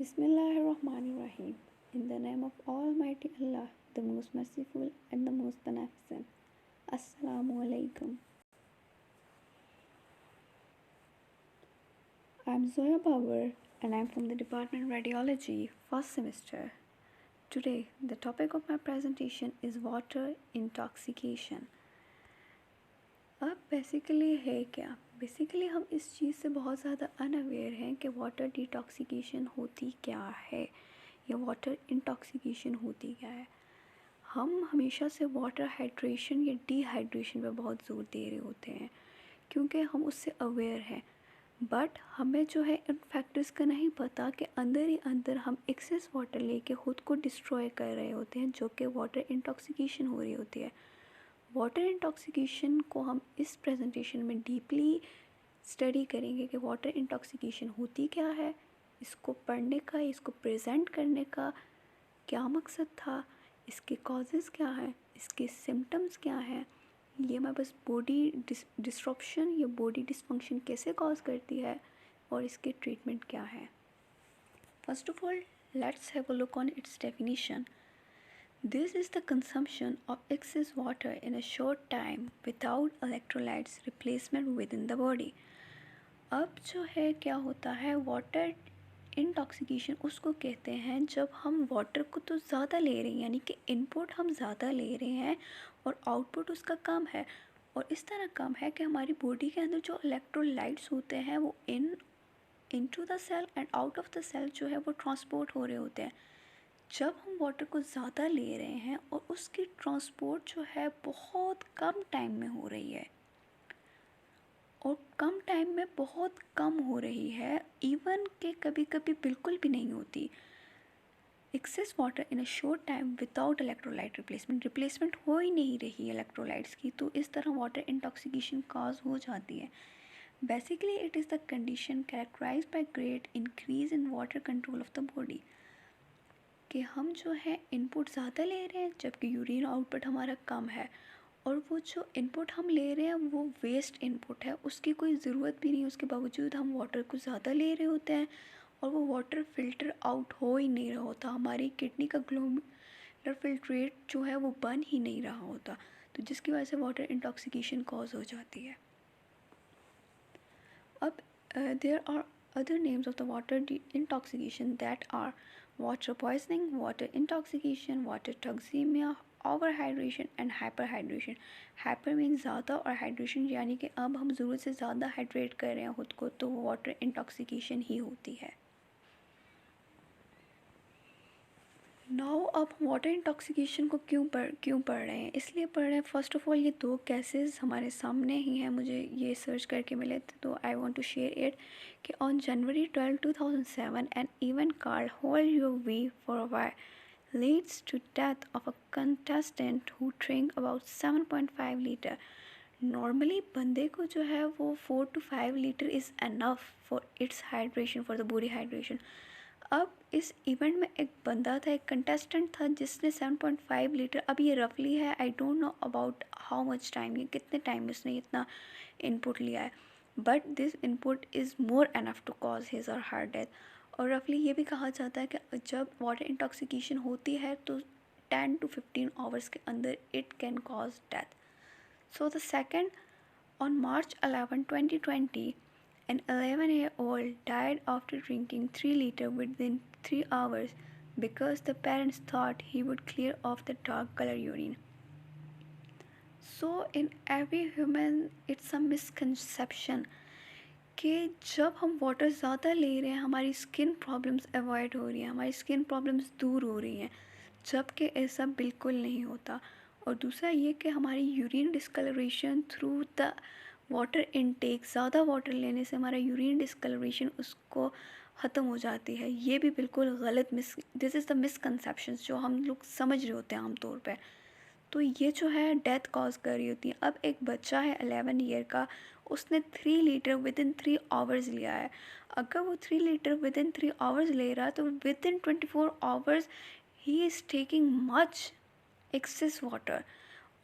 Bismillahirrahmanirrahim. In the name of Almighty Allah, the most merciful and the most beneficent. Assalamu alaikum. I'm Zoya Bauer and I'm from the Department of Radiology, first semester. Today, the topic of my presentation is water intoxication. अब basically है क्या? Basically हम इस चीज़ से बहुत ज़्यादा unaware हैं कि वाटर डिटॉक्सिकेशन होती क्या है या वाटर इंटॉक्सिकेशन होती क्या है। हम हमेशा से वाटर हाइड्रेशन या डिहाइड्रेशन पे बहुत ज़ोर दे रहे होते हैं क्योंकि हम उससे अवेयर हैं, बट हमें जो है इन फैक्टर्स का नहीं पता कि अंदर ही अंदर हम एक्सेस वाटर लेके ख़ुद को डिस्ट्रॉय कर रहे होते हैं, जो कि वाटर इंटॉक्सिकेशन हो रही होती है। वाटर इंटॉक्सिकेशन को हम इस प्रेजेंटेशन में डीपली स्टडी करेंगे कि वाटर इंटॉक्सिकेशन होती क्या है, इसको पढ़ने का, इसको प्रेजेंट करने का क्या मकसद था, इसके कॉजेज़ क्या हैं, इसके सिम्टम्स क्या हैं, ये मैं बस बॉडी डिस्ट्रप्शन या बॉडी डिसफंक्शन कैसे कॉज करती है और इसके ट्रीटमेंट क्या है। First of all, let's have a look on it's definition. This is the consumption of excess water in a short time without electrolytes replacement within the body. अब जो है क्या होता है, वाटर इंटॉक्सिकेशन उसको कहते हैं जब हम वाटर को तो ज़्यादा ले रहे हैं, यानी कि इनपुट हम ज़्यादा ले रहे हैं और आउटपुट उसका कम है, और इस तरह कम है कि हमारी बॉडी के अंदर जो इलेक्ट्रोलाइट्स होते हैं वो into the cell and out of the cell जो है वो ट्रांसपोर्ट हो रहे होते हैं। जब हम वाटर को ज़्यादा ले रहे हैं और उसकी ट्रांसपोर्ट जो है बहुत कम टाइम में हो रही है, और कम टाइम में बहुत कम हो रही है, इवन के कभी कभी बिल्कुल भी नहीं होती, excess water in a short time without electrolyte replacement हो ही नहीं रही इलेक्ट्रोलाइट्स की, तो इस तरह वाटर इंटॉक्सिकेशन कॉज हो जाती है। Basically it is the condition characterised by great increase in water control of the body, कि हम जो है इनपुट ज़्यादा ले रहे हैं जबकि यूरिन आउटपुट हमारा कम है, और वो जो इनपुट हम ले रहे हैं वो वेस्ट इनपुट है, उसकी कोई ज़रूरत भी नहीं, उसके बावजूद हम वाटर को ज़्यादा ले रहे होते हैं और वो वाटर फ़िल्टर आउट हो ही नहीं रहा होता, हमारी किडनी का ग्लोमेरुलर फिल्ट्रेट जो है वो बन ही नहीं रहा होता, तो जिसकी वजह से वाटर इंटॉक्सिकेशन कॉज हो जाती है। अब there are other names of the water intoxication that are water poisoning, water intoxication, water toxemia, overhydration and hyperhydration. Hyper means ज़्यादा और hydration यानी कि अब हम ज़रूरत से ज़्यादा हाइड्रेट कर रहे हैं खुद को, तो वाटर इंटॉक्सिकेशन ही होती है। नाउ अब वाटर इंटॉक्सिकेशन को क्यों पढ़ रहे हैं, इसलिए पढ़ रहे हैं, फर्स्ट ऑफ ऑल ये दो केसेस हमारे सामने ही हैं, मुझे ये सर्च करके मिले थे, तो I want to share it कि on January 12, 2007 an event called hold your wee for a while leads to death of a contestant who drank about 7.5 litre. Normally बंदे को जो है वो 4 to 5 litre is enough for its hydration, for the body hydration. अब इस event में एक बंदा था, एक कंटेस्टेंट था जिसने 7.5 लीटर, अब ये रफली है, I don't know about how much time, ये कितने टाइम इसने इतना इनपुट लिया है, but this input is more enough to cause his और हर डेथ। और रफली ये भी कहा जाता है कि जब वाटर इंटॉक्सिकेशन होती है तो 10 to 15 आवर्स के अंदर it can cause death. So the second, on March 11, 2020, an 11-year-old died after drinking 3 liters within 3 hours because the parents thought he would clear off the dark color urine. So in every human it's a misconception कि जब हम water ज़्यादा ले रहे हैं हमारी skin problems avoid हो रही हैं, हमारी स्किन प्रॉब्लम्स दूर हो रही हैं, जबकि ऐसा बिल्कुल नहीं होता। और दूसरा ये कि हमारी urine discolouration through the water intake, ज़्यादा वाटर लेने से हमारा यूरिन डिस्कलरेशन उसको ख़त्म हो जाती है, ये भी बिल्कुल गलत दिस इज़ द मिसकंसेप्शन जो हम लोग समझ रहे होते हैं आमतौर पर, तो ये जो है डेथ कॉज कर रही होती है। अब एक बच्चा है 11 ईयर का, उसने 3 लीटर विद इन 3 आवर्स लिया है, अगर वो 3 लीटर विद इन 3 आवर्स ले रहा है तो with in 24 hours he is taking much excess water,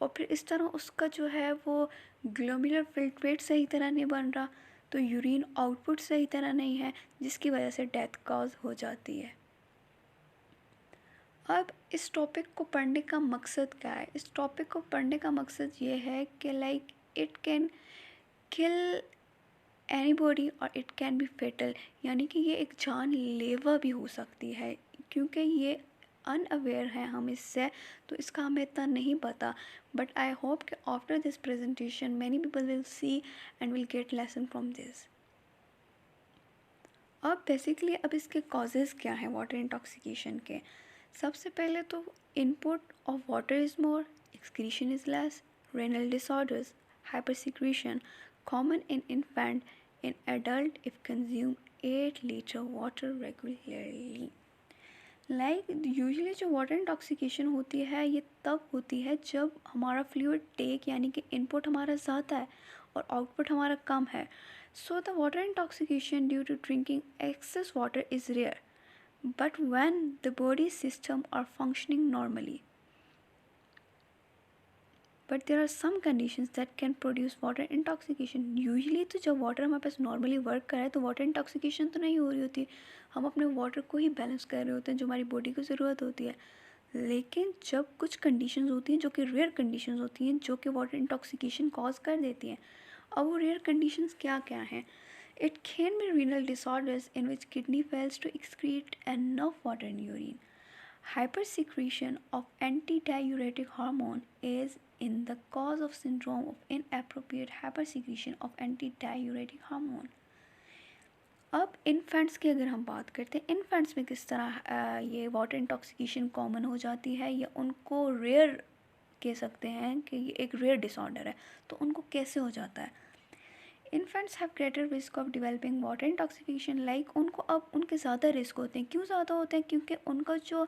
और फिर इस तरह उसका जो है वो ग्लोमेरुलर फिल्ट्रेट सही तरह नहीं बन रहा, तो यूरिन आउटपुट सही तरह नहीं है, जिसकी वजह से डेथ कॉज हो जाती है। अब इस टॉपिक को पढ़ने का मकसद क्या है? इस टॉपिक को पढ़ने का मकसद ये है कि like it can kill anybody और इट कैन बी फेटल, यानी कि ये एक जानलेवा भी हो सकती है, क्योंकि ये अनअवेयर हैं हम इससे, तो इसका हमें इतना नहीं पता। बट आई होप कि after this presentation many people will see and will get lesson from this. अब बेसिकली अब इसके कॉजेज़ क्या हैं वाटर इंटॉक्सिकेशन के? सबसे पहले तो input of water is more, excretion is less, renal disorders, hypersecretion common in infant, in adult if consume 8 liter water regularly। Like usually जो वाटर इंटॉक्सिकेशन होती है ये तब होती है जब हमारा फ्लूइड टेक यानी कि इनपुट हमारा ज़्यादा है और आउटपुट हमारा कम है। So the water intoxication due to drinking excess water is rare, but when the body system are functioning normally, but there are some conditions that can produce water intoxication। Usually तो जब water हमारे पास normally work कर रहा है तो water intoxication तो नहीं हो रही होती, हम अपने वाटर को ही बैलेंस कर रहे होते हैं जो हमारी बॉडी को ज़रूरत होती है। लेकिन जब कुछ कंडीशंस होती हैं जो कि रेयर कंडीशंस होती हैं जो कि वाटर इंटॉक्सिकेशन कॉज कर देती हैं। अब वो रेयर कंडीशंस क्या क्या हैं? It can be renal disorders in which kidney fails to excrete enough water in urine. Hypersecretion of antidiuretic hormone is in the cause of syndrome of inappropriate hypersecretion of antidiuretic hormone। अब infants की अगर हम बात करते हैं, infants में किस तरह ये वाटर इंटॉक्सिकेशन कॉमन हो जाती है या उनको रेयर कह सकते हैं कि ये एक रेयर डिसऑर्डर है, तो उनको कैसे हो जाता है? Infants have greater risk of developing water intoxication, like उनको अब उनके ज़्यादा रिस्क होते हैं। क्यों ज़्यादा होते हैं? क्योंकि उनका जो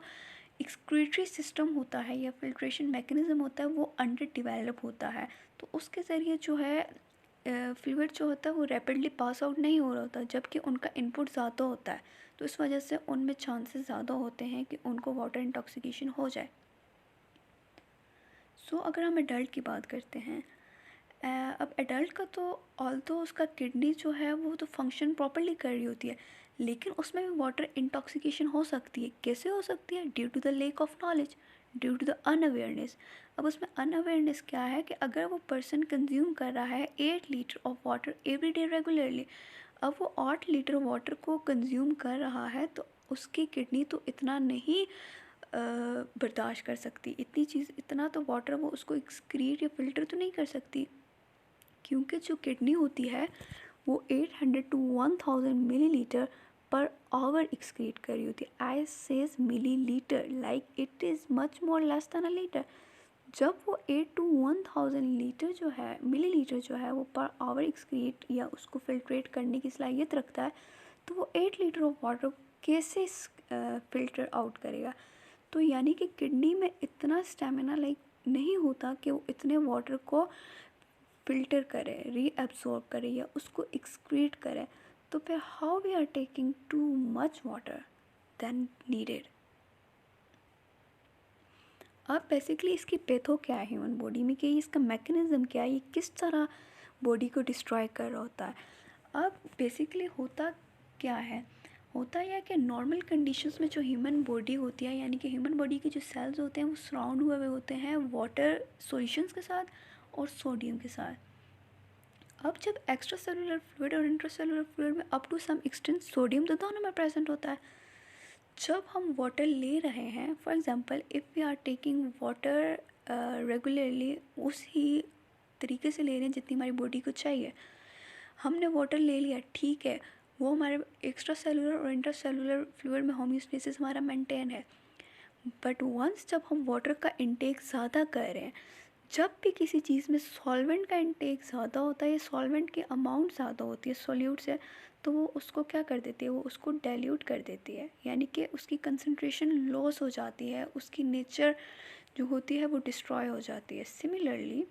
एक्सक्रीटरी सिस्टम होता है या फिल्ट्रेशन मैकेनिज़्म होता है वो अंडर डिवेलप होता है, तो उसके ज़रिए जो है फ्लूइड जो होता है वो रैपिडली पास आउट नहीं हो रहा होता, जबकि उनका इनपुट ज़्यादा होता है, तो इस वजह से उनमें चांसेस ज़्यादा होते हैं कि उनको वाटर इंटॉक्सिकेशन हो जाए। सो अगर हम एडल्ट की बात करते हैं, अब एडल्ट का तो ऑल्दो उसका किडनी जो है वो तो फंक्शन प्रॉपरली कर रही होती है, लेकिन उसमें भी वाटर इंटॉक्सिकेशन हो सकती है। कैसे हो सकती है? Due to the lack of knowledge, due to the unawareness. अब उसमें अनअवेयरनेस क्या है कि अगर वो पर्सन कंज्यूम कर रहा है 8 litre of water every day regularly, अब वो 8 लीटर वाटर को कंज्यूम कर रहा है तो उसकी किडनी तो इतना नहीं बर्दाश्त कर सकती, इतनी चीज़, इतना तो वाटर वो उसको एक्सक्रीट या फिल्टर तो नहीं कर सकती, क्योंकि जो किडनी होती है वो 800 to 1000 millilitre per hour excrete कर रही होती है। I says millilitre, like it is much more less than a litre. जब वो 8 to 1000 लीटर जो है मिलीलीटर जो है वो पर आवर एक्सक्रीट या उसको फिल्ट्रेट करने की सलाहियत रखता है, तो वो 8 लीटर ऑफ वाटर कैसे फ़िल्टर आउट करेगा? तो यानी कि किडनी में इतना स्टेमिना लाइक नहीं होता कि वो इतने वाटर को फ़िल्टर करे, रीअब्सॉर्ब करे या उसको एक्सक्रीट करे, तो फिर how we are taking too much water than needed. अब बेसिकली इसकी पैथो क्या है ह्यूमन बॉडी में, कि इसका मैकेनिज़्म क्या है, ये किस तरह बॉडी को डिस्ट्रॉय कर रहा होता है। अब बेसिकली होता क्या है? होता यह है कि नॉर्मल कंडीशंस में जो ह्यूमन बॉडी होती है, यानी कि ह्यूमन बॉडी के जो सेल्स होते हैं वो सराउंड हुए होते हैं वाटर सॉल्यूशंस के साथ और सोडियम के साथ। अब जब एक्स्ट्रा सेलुलर फ्लूइड और इंट्रासेलुलर फ्लूइड में up to some extent sodium तो दोनों में प्रेजेंट होता है। जब हम वाटर ले रहे हैं, for example if we are taking water regularly, उसी तरीके से ले रहे हैं जितनी हमारी बॉडी को चाहिए, हमने वाटर ले लिया, ठीक है, वो हमारे एक्स्ट्रा सेलुलर और इंट्रा सेलुलर फ्लूइड में होम्योस्टेसिस हमारा मेंटेन है। बट वंस जब हम वाटर का इंटेक ज़्यादा कर रहे हैं, जब भी किसी चीज़ में सॉल्वेंट का इंटेक ज़्यादा होता है या सॉल्वेंट की अमाउंट ज़्यादा होती है सॉल्यूट से, तो वो उसको क्या कर देती है, वो उसको डाइल्यूट कर देती है, यानी कि उसकी कंसंट्रेशन लॉस हो जाती है, उसकी नेचर जो होती है वो डिस्ट्रॉय हो जाती है। सिमिलरली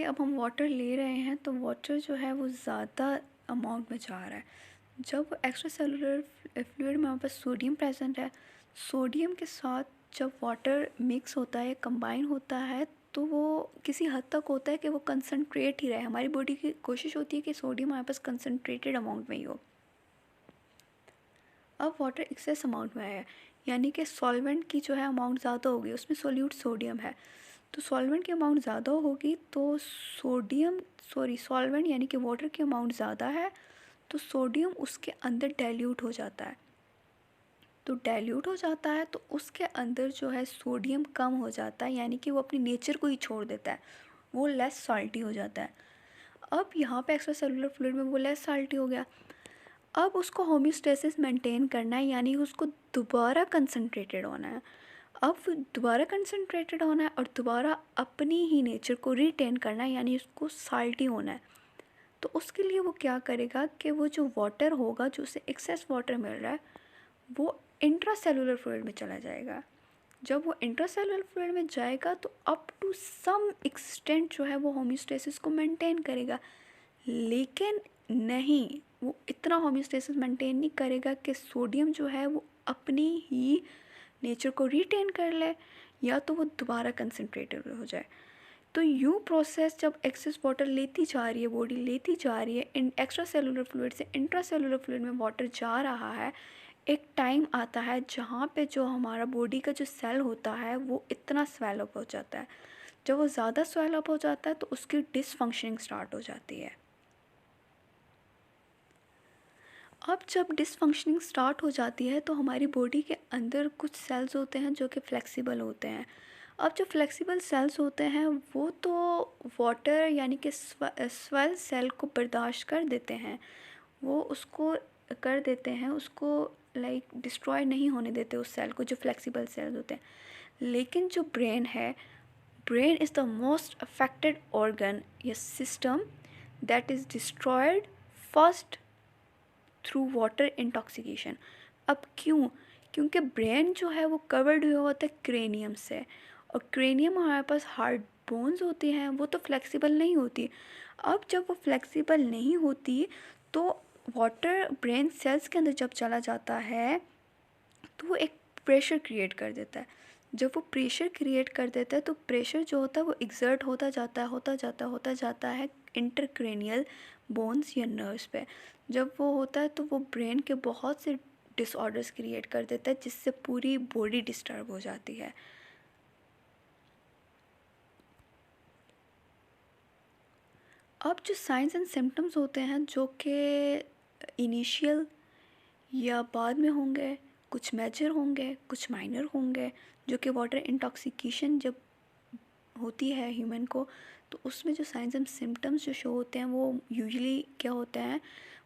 अब हम वाटर ले रहे हैं तो वाटर जो है वो ज़्यादा अमाउंट में जा रहा है। जब एक्स्ट्रा सेलुलर फ्लूइड में हमारे पास सोडियम प्रेजेंट है, सोडियम के साथ जब वाटर मिक्स होता है, कंबाइन होता है, तो वो किसी हद तक होता है कि वो कंसनट्रेट ही रहे। हमारी बॉडी की कोशिश होती है कि सोडियम हमारे पास कंसनट्रेटेड अमाउंट में ही हो। अब वाटर एक्सेस अमाउंट में है, यानी कि सॉल्वेंट की जो है अमाउंट ज़्यादा होगी, उसमें सोल्यूट सोडियम है, तो सॉल्वेंट की अमाउंट ज़्यादा होगी तो सॉल्वेंट यानी कि वाटर की अमाउंट ज़्यादा है, तो सोडियम उसके अंदर डाइल्यूट हो जाता है। तो डाइल्यूट हो जाता है तो उसके अंदर जो है सोडियम कम हो जाता है, यानी कि वो अपनी नेचर को ही छोड़ देता है, वो लेस साल्टी हो जाता है। अब यहाँ पे एक्स्ट्रा सेलुलर फ्लूइड में वो लेस साल्टी हो गया। अब उसको होम्योस्टेसिस मेंटेन करना है, यानी उसको दोबारा कंसनट्रेटेड होना है। अब दोबारा कंसनट्रेटेड होना है और दोबारा अपनी ही नेचर को रिटेन करना है, यानी उसको साल्टी होना है। तो उसके लिए वो क्या करेगा कि वो जो वाटर होगा, जो उसे एक्सेस वाटर मिल रहा है, वो इंट्रासेलुलर फ्लूइड में चला जाएगा। जब वो इंट्रासेलुलर फ्लूइड में जाएगा तो अप टू सम एक्सटेंट जो है वो होम्योस्टेसिस को मेंटेन करेगा, लेकिन नहीं, वो इतना होम्योस्टेसिस मेंटेन नहीं करेगा कि सोडियम जो है वो अपनी ही नेचर को रिटेन कर ले, या तो वो दोबारा कंसनट्रेटेड हो जाए। तो यूँ प्रोसेस जब एक्सेस वाटर लेती जा रही है, बॉडी लेती जा रही है, इन एक्स्ट्रा सेलुलर फ्लूइड से इंट्रासेलुलर फ्लूइड में वाटर जा रहा है, एक टाइम आता है जहाँ पे जो हमारा बॉडी का जो सेल होता है वो इतना स्वेल अप हो जाता है। जब वो ज़्यादा स्वेल अप हो जाता है तो उसकी डिसफंक्शनिंग स्टार्ट हो जाती है। अब जब डिसफंक्शनिंग स्टार्ट हो जाती है तो हमारी बॉडी के अंदर कुछ सेल्स होते हैं जो कि फ्लेक्सिबल होते हैं। अब जो फ्लेक्सिबल सेल्स होते हैं वो तो वाटर यानी कि स्वेल सेल को बर्दाश्त कर देते हैं, वो उसको कर देते हैं, उसको लाइक डिस्ट्रॉय नहीं होने देते उस सेल को, जो फ्लेक्सिबल सेल्स होते हैं। लेकिन जो ब्रेन है, brain is the most affected organ या system that is destroyed first through water intoxication. अब क्यों? क्योंकि ब्रेन जो है वो कवर्ड हुआ होता है क्रेनियम से, और क्रेनियम हमारे पास हार्ड बोन्स होती हैं, वो तो फ्लेक्सिबल नहीं होती। अब जब वो फ्लेक्सिबल नहीं होती तो वाटर ब्रेन सेल्स के अंदर जब चला जाता है तो वो एक प्रेशर क्रिएट कर देता है। जब वो प्रेशर क्रिएट कर देता है तो प्रेशर जो होता है वो एक्सर्ट होता जाता है इंटरक्रेनियल बोन्स या नर्व्स पे। जब वो होता है तो वो ब्रेन के बहुत से डिसऑर्डर्स क्रिएट कर देता है, जिससे पूरी बॉडी डिस्टर्ब हो जाती है। अब जो साइंस एंड सिम्टम्स होते हैं जो कि इनिशियल या बाद में होंगे, कुछ मेजर होंगे, कुछ माइनर होंगे, जो कि वाटर इंटॉक्सिकेशन जब होती है ह्यूमन को तो उसमें जो साइंस एंड सिम्टम्स जो शो होते हैं वो यूजुअली क्या होते हैं,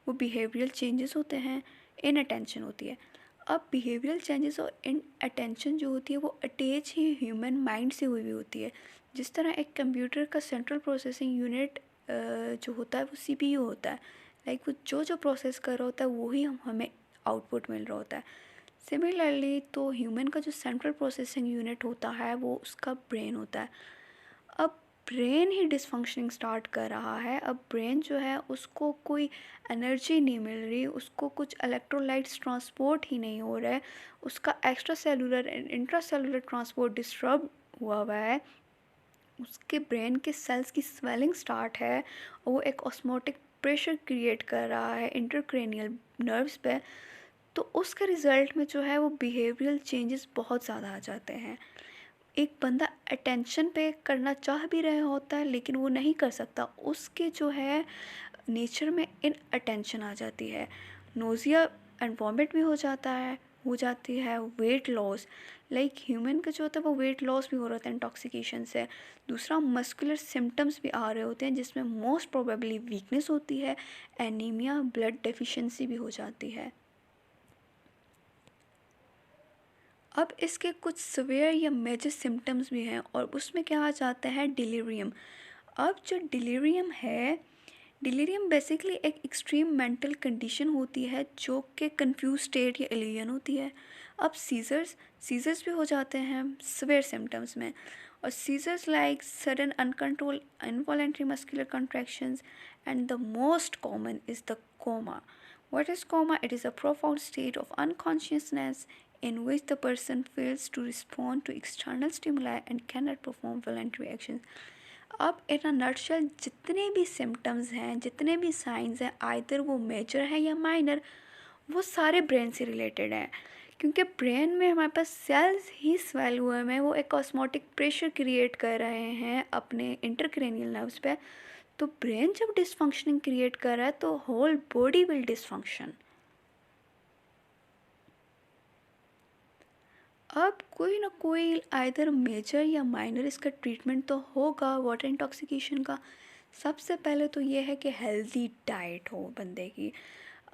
वो बिहेवियरल चेंजेस होते हैं, इन अटेंशन होती है। अब बिहेवियरल चेंजेस और इन अटेंशन जो होती है वो अटैच ही ह्यूमन माइंड से हुई होती है। जिस तरह एक कंप्यूटर का सेंट्रल प्रोसेसिंग यूनिट जो होता है वो सीपीयू होता है, लाइक वो जो प्रोसेस कर रहा होता है वही हमें आउटपुट मिल रहा होता है। सिमिलरली तो ह्यूमन का जो सेंट्रल प्रोसेसिंग यूनिट होता है वो उसका ब्रेन होता है। अब ब्रेन ही डिसफंक्शनिंग स्टार्ट कर रहा है। अब ब्रेन जो है उसको कोई एनर्जी नहीं मिल रही, उसको कुछ इलेक्ट्रोलाइट्स ट्रांसपोर्ट ही नहीं हो रहा है, उसका extra cellular and intra cellular transport disturb हुआ है, उसके ब्रेन के सेल्स की स्वेलिंग स्टार्ट है और वो एक ऑस्मोटिक प्रेशर क्रिएट कर रहा है इंटरक्रेनियल नर्व्स पे। तो उसके रिज़ल्ट में जो है वो बिहेवियरल चेंजेस बहुत ज़्यादा आ जाते हैं। एक बंदा अटेंशन पे करना चाह भी रहा होता है लेकिन वो नहीं कर सकता, उसके जो है नेचर में इन अटेंशन आ जाती है, नोज़िया एंड वॉमिट भी हो जाती है, वेट लॉस, लाइक ह्यूमन का जो होता है वो वेट लॉस भी हो रहा था इंटॉक्सिकेशन से। दूसरा मस्कुलर सिम्टम्स भी आ रहे होते हैं जिसमें मोस्ट प्रोबेबली वीकनेस होती है, एनीमिया, ब्लड डेफिशिएंसी भी हो जाती है। अब इसके कुछ सवेयर या मेजर सिम्टम्स भी हैं और उसमें क्या आ जाता है, डिलीरियम। अब जो डिलीरियम है, डिलीरियम बेसिकली एक एक्सट्रीम मेंटल कंडीशन होती है जो कि कंफ्यूज स्टेट या इल्यूजन होती है। अब सीजर्स भी हो जाते हैं सवेयर सिम्टम्स में, और seizures like sudden uncontrol involuntary muscular contractions, and the most common is the coma. What is coma? It is a profound state of unconsciousness in which the person fails to respond to external stimuli and cannot perform voluntary actions. अब इन a nutshell जितने भी symptoms हैं, जितने भी science हैं, either वो major है या माइनर, वो सारे ब्रेन से रिलेटेड हैं, क्योंकि ब्रेन में हमारे पास सेल्स ही स्वेल हुए हैं, वो एक ऑस्मोटिक प्रेशर क्रिएट कर रहे हैं अपने इंटरक्रेनियल नर्व्स पे। तो ब्रेन जब डिसफंक्शनिंग क्रिएट कर रहा है तो होल बॉडी विल डिसफंक्शन। अब कोई ना कोई आइदर मेजर या माइनर इसका ट्रीटमेंट तो होगा वाटर इंटॉक्सिकेशन का। सबसे पहले तो ये है कि हेल्दी डाइट हो बंदे की।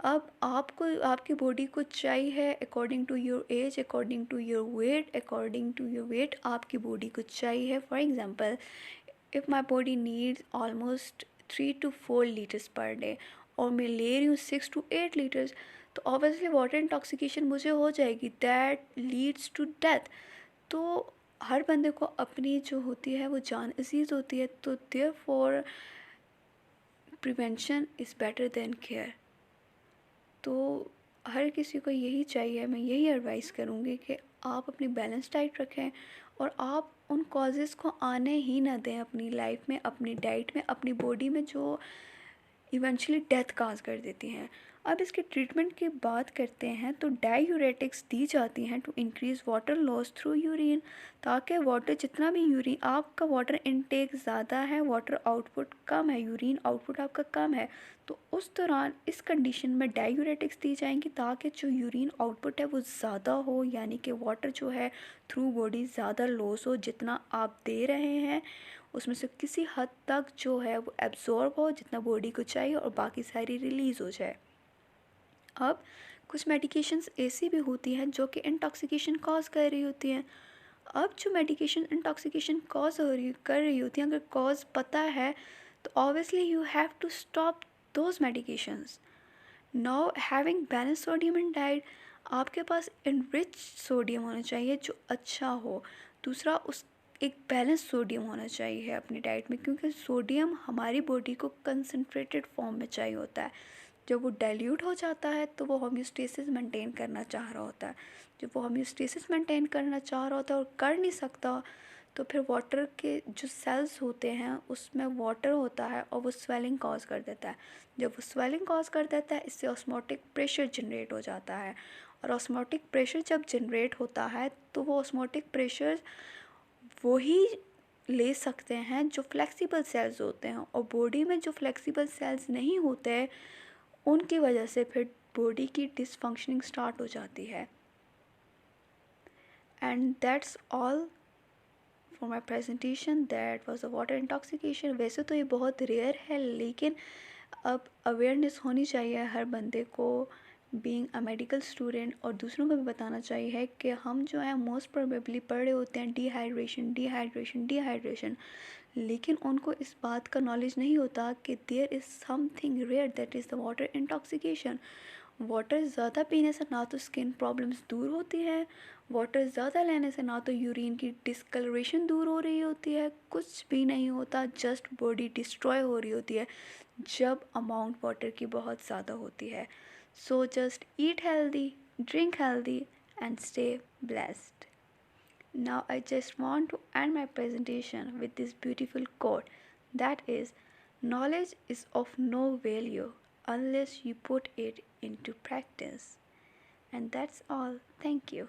अब आपको आपकी बॉडी को चाहिए according to your age, according to your weight, according to your weight आपकी बॉडी को चाहिए। For example, if my body needs almost 3 to 4 litres per day और मैं ले रही हूँ 6 to 8 लीटर्स, तो ऑब्वियसली वाटर इंटॉक्सिकेशन मुझे हो जाएगी, दैट लीड्स टू डेथ। तो हर बंदे को अपनी जो होती है वो जान अजीज़ होती है, तो therefore prevention is better than care. तो हर किसी को यही चाहिए, मैं यही एडवाइस करूँगी कि आप अपनी बैलेंस डाइट रखें और आप उन कॉजेज़ को आने ही ना दें अपनी लाइफ में, अपनी डाइट में, अपनी बॉडी में, जो इवेंचुअली डेथ काज कर देती हैं। अब इसके ट्रीटमेंट की बात करते हैं तो डायूरेटिक्स दी जाती हैं to increase water loss through urine, ताकि वाटर जितना भी यूरिन आपका वाटर इनटेक ज़्यादा है, वाटर आउटपुट कम है, यूरिन आउटपुट आपका कम है, तो उस दौरान इस कंडीशन में डायूरेटिक्स दी जाएंगी ताकि जो यूरिन आउटपुट है वो ज़्यादा हो, यानी कि वाटर जो है थ्रू बॉडी ज़्यादा लॉस हो, जितना आप दे रहे हैं उसमें से किसी हद तक जो है वो एब्जॉर्ब हो जितना बॉडी को चाहिए और बाकी सारी रिलीज़ हो जाए। अब कुछ मेडिकेशंस ऐसी भी होती हैं जो कि इंटॉक्सिकेशन कॉज कर रही होती हैं। अब जो मेडिकेशन इंटॉक्सिकेशन कॉज कर रही होती हैं, अगर कॉज पता है तो obviously you have to stop those medications. Now having balance sodium in diet, आपके पास इनरिच सोडियम होना चाहिए जो अच्छा हो। दूसरा, उस एक बैलेंस सोडियम होना चाहिए अपनी डाइट में, क्योंकि सोडियम हमारी बॉडी को कंसनट्रेटेड फॉर्म में चाहिए होता है। जब वो डाइल्यूट हो जाता है तो वो होम्योस्टेसिस मेंटेन करना चाह रहा होता है। जब वो होम्योस्टेसिस मेंटेन करना चाह रहा होता है और कर नहीं सकता, तो फिर वाटर के जो सेल्स होते हैं उसमें वाटर होता है और वो स्वेलिंग कॉज कर देता है। जब वो स्वेलिंग कॉज कर देता है, इससे ऑस्मोटिक प्रेशर जनरेट हो जाता है, और ऑस्मोटिक प्रेशर जब जनरेट होता है तो वो ऑस्मोटिक प्रेशर वही ले सकते हैं जो फ्लेक्सिबल सेल्स होते हैं, और बॉडी में जो फ्लेक्सिबल सेल्स नहीं होते उनकी वजह से फिर बॉडी की डिसफंक्शनिंग स्टार्ट हो जाती है। And that's all for my presentation, that was a water intoxication. वैसे तो ये बहुत रेयर है, लेकिन अब अवेयरनेस होनी चाहिए हर बंदे को, बीइंग अ मेडिकल स्टूडेंट, और दूसरों को भी बताना चाहिए कि हम जो है मोस्ट प्रोबेबली पढ़ रहे होते हैं डिहाइड्रेशन डिहाइड्रेशन डिहाइड्रेशन, लेकिन उनको इस बात का नॉलेज नहीं होता कि there is something rare, that is the water intoxication. Water ज़्यादा पीने से ना तो स्किन प्रॉब्लम्स दूर होती है, वाटर ज़्यादा लेने से ना तो यूरिन की डिस्कलरेशन दूर हो रही होती है, कुछ भी नहीं होता, जस्ट बॉडी डिस्ट्रॉय हो रही होती है जब अमाउंट वाटर की बहुत ज़्यादा होती है। So just eat healthy, drink healthy and stay blessed. Now I just want to end my presentation with this beautiful quote, that is, knowledge is of no value unless you put it into practice. And that's all. Thank you.